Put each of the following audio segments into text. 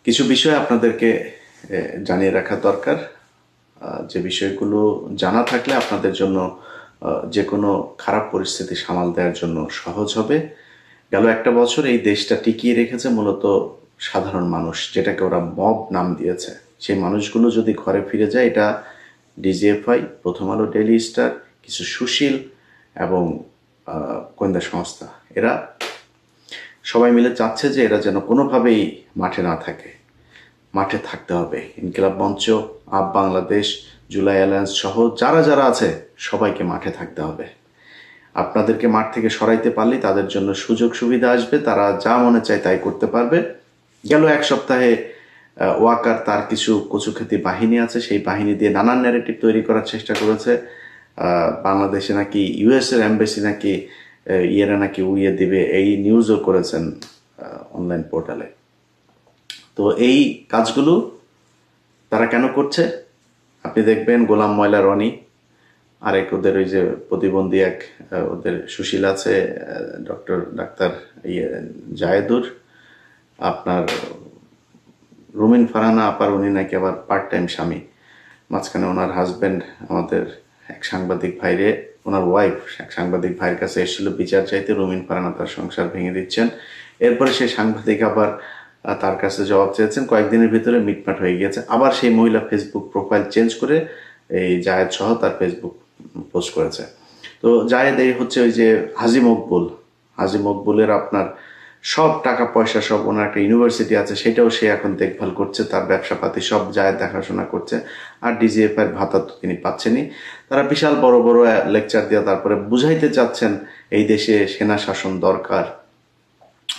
কিছু বিষয় আপনাদেরকে জানিয়ে রাখা দরকার, যে বিষয়গুলো জানা থাকলে আপনাদের জন্য যে কোনো খারাপ পরিস্থিতি সামাল দেওয়ার জন্য সহজ হবে। গেল একটা বছর এই দেশটা টিকিয়ে রেখেছে মূলত সাধারণ মানুষ, যেটাকে ওরা মব নাম দিয়েছে। সেই মানুষগুলো যদি ঘরে ফিরে যায়, এটা ডিজিএফআই, প্রথম আলো, ডেইলি স্টার, কিছু সুশীল এবং গোয়েন্দা সংস্থা, এরা সবাই মিলে চাচ্ছে যে এরা যেন কোনোভাবেই মাঠে না থাকে। মাঠে থাকতে হবে। ইনকিলাব মঞ্চ, আপ বাংলাদেশ, জুলাই অ্যালায়েন্স সহ যারা যারা আছে সবাইকে মাঠে থাকতে হবে। আপনাদেরকে মাঠ থেকে সরাইতে পারলেই তাদের জন্য সুযোগ সুবিধা আসবে, তারা যা মনে চায় তাই করতে পারবে। গেল এক সপ্তাহে ওয়াকার তার কিছু কচুখ্যাতি বাহিনী আছে, সেই বাহিনী দিয়ে নানান ন্যারেটিভ তৈরি করার চেষ্টা করেছে। বাংলাদেশে নাকি ইউএস এর এমবেসি নাকি ইয়েরা নাকি উড়িয়ে দিবে, এই নিউজও করেছেন অনলাইন পোর্টালে। তো এই কাজগুলো তারা কেন করছে? আপনি দেখবেন গোলাম ময়লা রনি, আরেক ওদের ওই যে প্রতিবন্ধী এক ওদের সুশীল আছে, ডাক্তার জায়েদুর, আপনার রুমিন ফারহানা আপার, উনি নাকি আবার পার্ট টাইম স্বামী। মাঝখানে ওনার হাজব্যান্ড আমাদের এক সাংবাদিক ভাইরে, ওনার ওয়াইফ এক সাংবাদিক ভাইয়ের কাছে এসেছিল বিচার চাইতে, রুমিন ফারহানা তার সংসার ভেঙে দিচ্ছেন। এরপরে সেই সাংবাদিক আবার তার কাছে জবাব চেয়েছেন, কয়েকদিনের ভিতরে মিটমাট হয়ে গিয়েছে। আবার সেই মহিলা ফেসবুক প্রোফাইল চেঞ্জ করে এই জায়েদ সহ তার ফেসবুক পোস্ট করেছে। তো জায়েদ এই হচ্ছে ওই যে হাজি মকবুলের আপনার সব টাকা পয়সা, সব ওনার একটা ইউনিভার্সিটি আছে সেটাও সে এখন দেখভাল করছে, তার ব্যবসাপাতি সব জায়েদ দেখাশোনা করছে। আর ডিজিএফআই ভাতা তো তিনি পাচ্ছেনই। তারা বিশাল বড় বড় লেকচার দিয়ে তারপরে বুঝাইতে চাচ্ছেন এই দেশে সেনা শাসন দরকার,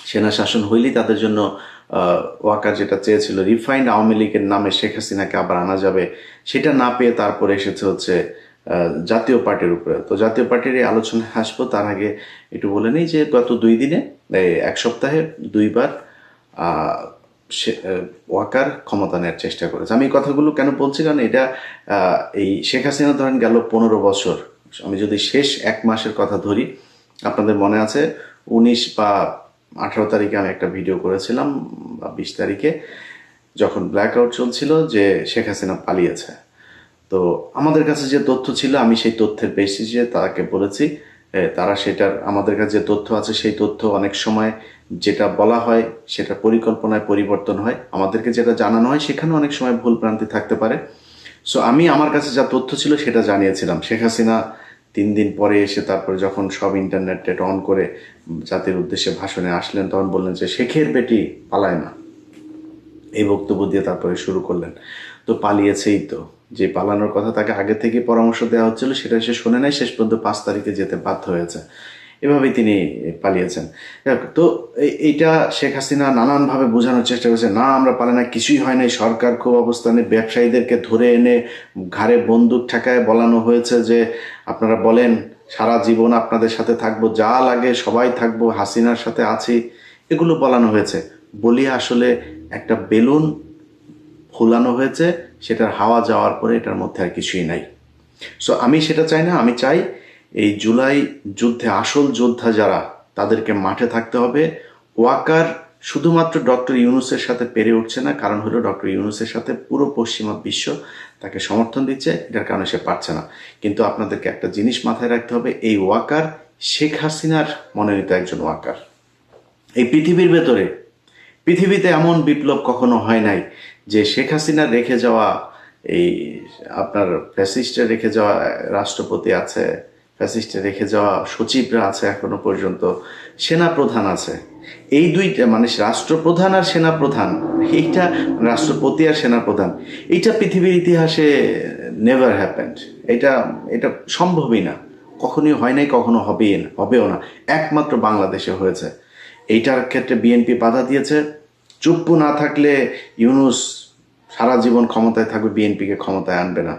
সেনা শাসন হইলেই তাদের জন্য ওয়াকার যেটা চেয়েছিল রিফাইন্ড আওয়ামী লীগের নামে শেখ হাসিনাকে আবার আনা যাবে, সেটা না পেয়ে তারপরে এসেছে হচ্ছে জাতীয় পার্টির উপরে। তো জাতীয় পার্টির এই আলোচনায় আসবো, তার আগে একটু বলে নিই যে গত 2 দিনে, এক সপ্তাহে 2বার ওয়াকার ক্ষমতা নেওয়ার চেষ্টা করেছে। আমি এই কথাগুলো কেন বলছি, কারণ এটা এই শেখ হাসিনা ধরেন গেল 15 বছর, আমি যদি শেষ 1 মাসের কথা ধরি, আপনাদের মনে আছে 19 বা 18 তারিখে আমি একটা ভিডিও করেছিলাম, বা 20 তারিখে, যখন ব্ল্যাক আউট চলছিল, যে শেখ হাসিনা পালিয়েছে। তো আমাদের কাছে যে তথ্য ছিল, আমি সেই তথ্যের বেসিসে তাকে বলেছি, তারা সেটার, আমাদের কাছে যে তথ্য আছে সেই তথ্য অনেক সময় যেটা বলা হয় সেটা পরিকল্পনায় পরিবর্তন হয়, আমাদেরকে যেটা জানানো হয় সেখানে অনেক সময় ভুল ভ্রান্তি থাকতে পারে। সো আমি আমার কাছে যা তথ্য ছিল সেটা জানিয়েছিলাম। শেখ হাসিনা 3 দিন পরে এসে তারপরে যখন সব ইন্টারনেট অন করে জাতির উদ্দেশ্যে ভাষণে আসলেন, তখন বললেন যে শেখের বেটি পালায় না, এই বক্তব্য দিয়ে তারপরে শুরু করলেন। তো পালিয়েছেই তো, যে পালানোর কথা তাকে আগে থেকে পরামর্শ দেওয়া হচ্ছিল সেটা সে শোনে নাই, শেষ পর্যন্ত 5 তারিখে যেতে বাধ্য হয়েছে, এভাবেই তিনি পালিয়েছেন। তো এইটা শেখ হাসিনা নানানভাবে বোঝানোর চেষ্টা করেছে, না আমরা পালাই না, কিছুই হয় নাই, সরকার খুব অবস্থানে, ব্যবসায়ীদেরকে ধরে এনে ঘাড়ে বন্দুক ঠেকায় বলানো হয়েছে যে আপনারা বলেন সারা জীবন আপনাদের সাথে থাকবো, যা লাগে সবাই থাকবো, হাসিনার সাথে আছি, এগুলো বলানো হয়েছে। বলিয়া আসলে একটা বেলুন ফুলানো হয়েছে, সেটার হাওয়া যাওয়ার পরে এটার মধ্যে আর কিছুই নাই। সো আমি সেটা চাই না, আমি চাই এই জুলাই যুদ্ধে আসল যোদ্ধা যারা, তাদেরকে মাঠে থাকতে হবে। ওয়াকার শুধুমাত্র ডক্টর ইউনূসের সাথে পেরে উঠছে না, কারণ হলো ডক্টর ইউনূসের সাথে পুরো পশ্চিমা বিশ্ব তাকে সমর্থন দিচ্ছে, এটার কারণে সে পারছে না। কিন্তু আপনাদেরকে একটা জিনিস মাথায় রাখতে হবে, এই ওয়াকার শেখ হাসিনার মনোনীত একজন ওয়াকার। এই পৃথিবীতে এমন বিপ্লব কখনো হয় নাই যে শেখ হাসিনা রেখে যাওয়া, এই আপনার ফ্যাসিস্টে রেখে যাওয়া রাষ্ট্রপতি আছে, ফ্যাসিস্টে রেখে যাওয়া সচিবরা আছে, এখনো পর্যন্ত সেনাপ্রধান আছে, এই দুইটা মানে রাষ্ট্রপ্রধান আর সেনাপ্রধান, এইটা রাষ্ট্রপতি আর সেনাপ্রধান, এইটা পৃথিবীর ইতিহাসে নেভার হ্যাপেন্ড। এটা এটা সম্ভবই না, কখনোই হয় নাই, কখনো হবেও না, একমাত্র বাংলাদেশে হয়েছে। এইটার ক্ষেত্রে বিএনপি বাধা দিয়েছে। চুপ্পু না থাকলে ইউনূস সারা জীবন ক্ষমতায় থাকবে, বিএনপিকে ক্ষমতায় আনবে না।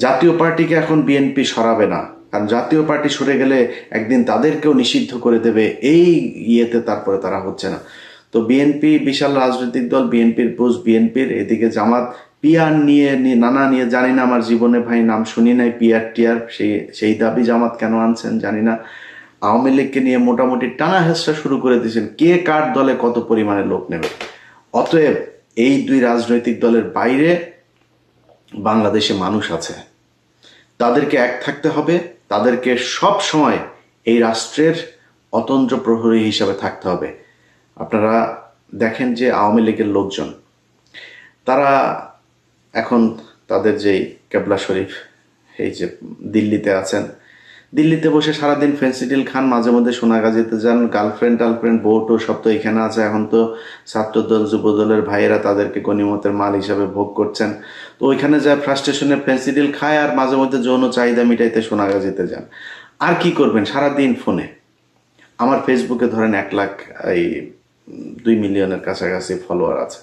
জাতীয় পার্টিকে এখন বিএনপি সরাবে না, কারণ জাতীয় পার্টি সরে গেলে একদিন তাদেরকেও নিষিদ্ধ করে দেবে, এই ইয়েতে তারপরে তারা হচ্ছে না। তো বিএনপি বিশাল রাজনৈতিক দল, বিএনপির বুঝ বিএনপির, এদিকে জামাত পিআর নিয়ে নানা নিয়ে, জানি না, আমার জীবনে ভাই নাম শুনি নাই পিআর টিআর, সেই দাবি জামাত কেন আনছেন জানি না। আওয়ামী লীগকে নিয়ে মোটামুটি টানা হেঁচড়া শুরু করে দিয়েছেন, কে কার দলে কত পরিমাণে লোক নেবে। অতএব এই দুই রাজনৈতিক দলের বাইরে বাংলাদেশে মানুষ আছে, তাদেরকে এক থাকতে হবে, তাদেরকে সব সময় এই রাষ্ট্রের অতন্দ্র প্রহরী হিসাবে থাকতে হবে। আপনারা দেখেন যে আওয়ামী লীগের লোকজন, তারা এখন তাদের যেই কেবলা শরীফ, এই যে দিল্লিতে আছেন, দিল্লিতে বসে সারাদিন ফেন্সিডিল খান, মাঝে মধ্যে সোনাগাজীতে যান, গার্লফ্রেন্ড টার্লফ্রেন্ড বউটো সব তো এখানে আছে। এখন তো ছাত্রদল যুবদলের ভাইয়েরা তাদেরকে গনিমতের মাল হিসাবে ভোগ করছেন। তো ওইখানে যায় ফ্রাস্ট্রেশনে ফেন্সিডিল খায় আর মাঝে মধ্যে যৌন চাহিদা মিটাইতে সোনাগাজীতে যান। আর কি করবেন সারাদিন ফোনে। আমার ফেসবুকে ধরেন 1 লাখ, এই 2 মিলিয়নের কাছাকাছি ফলোয়ার আছে।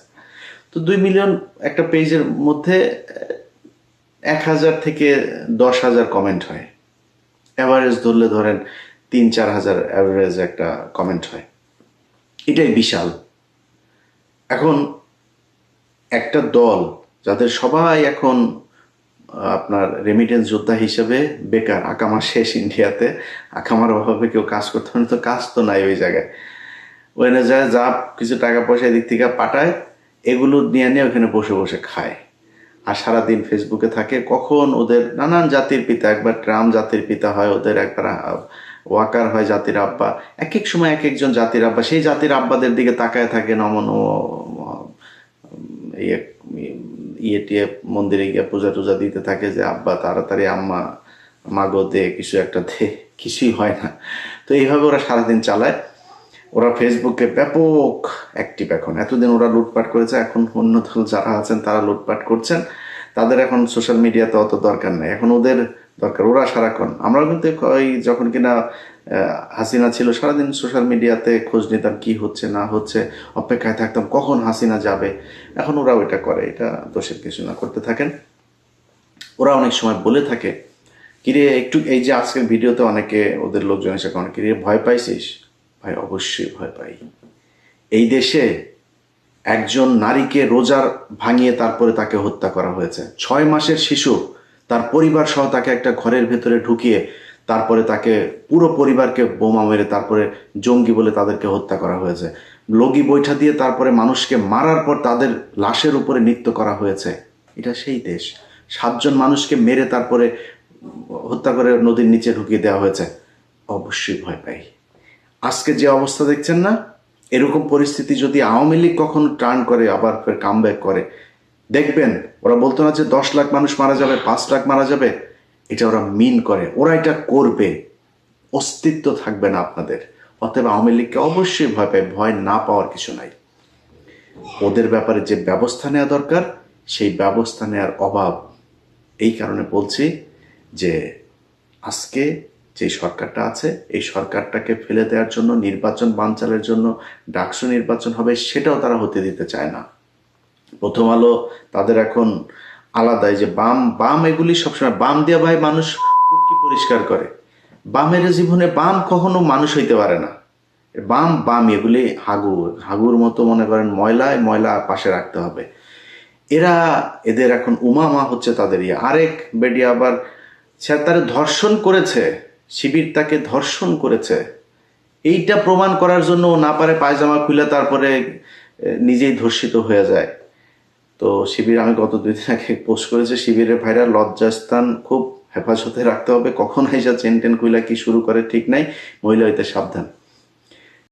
তো 2 মিলিয়ন একটা পেজের মধ্যে 1,000 থেকে 10,000 কমেন্ট হয়। অ্যাভারেজ ধরলে ধরেন 3-4 হাজার অ্যাভারেজ একটা কমেন্ট হয়। এটাই বিশাল। এখন একটা দল যাদের সবাই এখন আপনার রেমিটেন্স যোদ্ধা হিসেবে বেকার, আকামা শেষ ইন্ডিয়াতে, আকামার অভাবে কেউ কাজ করতে পারে, তো কাজ তো নাই ওই জায়গায়। ওখানে যায় যা কিছু টাকা পয়সা এদিক থেকে পাঠায়, এগুলো নিয়ে নিয়ে ওখানে বসে বসে খায় আর সারাদিন ফেসবুকে থাকে। কখন ওদের নানান জাতির পিতা, একবার ট্রাম্প জাতির পিতা হয়, ওদের একবার ওয়াকার হয় জাতির আব্বা, এক এক সময় এক একজন জাতির আব্বা, সেই জাতির আব্বাদের দিকে তাকায় থাকে নমন ইয়ে টিয়ে মন্দিরে গিয়ে পূজা টুজা দিতে থাকে যে আব্বা তাড়াতাড়ি আম্মা মাগো দে, কিছু একটা দে, কিছুই হয় না। তো এইভাবে ওরা সারাদিন চালায়। ওরা ফেসবুকে ব্যাপক অ্যাক্টিভ এখন। এতদিন ওরা লুটপাট করেছে, এখন অন্য দল যারা আছেন তারা লুটপাট করছেন। তাদের এখন সোশ্যাল মিডিয়াতে অত দরকার নেই, এখন ওদের দরকার। ওরা সারাক্ষণ, আমরা কিন্তু ওই যখন কিনা হাসিনা ছিল সারাদিন সোশ্যাল মিডিয়াতে খোঁজ নিতাম কি হচ্ছে না হচ্ছে, অপেক্ষায় থাকতাম কখন হাসিনা যাবে। এখন ওরা ওইটা করে, এটা দোষের কিছু না, করতে থাকেন। ওরা অনেক সময় বলে থাকে কিরে একটু, এই যে আজকের ভিডিওতে অনেকে ওদের লোকজন এসে কেন কিরে ভয় পাইছিস? ভাই অবশ্যই ভয় পাই। এই দেশে একজন নারীকে রোজার ভাঙিয়ে তারপরে তাকে হত্যা করা হয়েছে। 6 মাসের শিশু, তার পরিবার সহ তাকে একটা ঘরের ভেতরে ঢুকিয়ে তারপরে তাকে পুরো পরিবারকে বোমা মেরে তারপরে জঙ্গি বলে তাদেরকে হত্যা করা হয়েছে। লগি বৈঠা দিয়ে তারপরে মানুষকে মারার পর তাদের লাশের উপরে নৃত্য করা হয়েছে। এটা সেই দেশ। 7 জন মানুষকে মেরে তারপরে হত্যা করে নদীর নিচে ঢুকিয়ে দেওয়া হয়েছে। অবশ্যই ভয় পাই। আজকে যে অবস্থা দেখছেন না, এরকম পরিস্থিতি যদি আওয়ামী লীগ কখনো টার্ন করে, আবার ফের কামব্যাক করে, দেখবেন ওরা বলতো না যে 10 লাখ মানুষ মারা যাবে, 5 লাখ মারা যাবে, এটা ওরা মিন করে, ওরা এটা করবে। অস্তিত্ব থাকবে না আপনাদের। অতএব আওয়ামী লীগকে অবশ্যই ভয় পায়, ভয় না পাওয়ার কিছু নাই। ওদের ব্যাপারে যে ব্যবস্থা নেওয়া দরকার সেই ব্যবস্থা নেওয়ার অভাব। এই কারণে বলছি যে আজকে যে সরকারটা আছে এই সরকারটাকে ফেলে দেওয়ার জন্য, নির্বাচন বানচালের জন্য ডাকসু নির্বাচন হবে, সেটাও তারা হতে দিতে চায় না। প্রথম আলো তাদের এখন আলাদাই যে বাম বাম এগুলি সবসময় বাম দিয়ে ভাই মানুষ উটকি পরিষ্কার করে। বামের জীবনে বাম কখনো মানুষ হইতে পারে না। বাম বাম এগুলি হাগুর মতো মনে করেন, ময়লায় ময়লা পাশে রাখতে হবে। এদের এখন উমামা হচ্ছে তাদের আরেক বেডি আবার সে তারে ধর্ষণ করেছে, শিবির তাকে ধর্ষণ করেছে, এইটা প্রমাণ করার জন্য ও না পারে পায়জামা খুলে তারপরে নিজেই ধর্ষিত হয়ে যায়। তো শিবির, আমি গত 2 দিন আগে পোস্ট করেছে, শিবিরের ভাইরা লজ্জাস্থান খুব হেফাজতে রাখতে হবে, কখন এসে চেন টেন খুইলা কি শুরু করে ঠিক নাই, মহিলা হইতে সাবধান।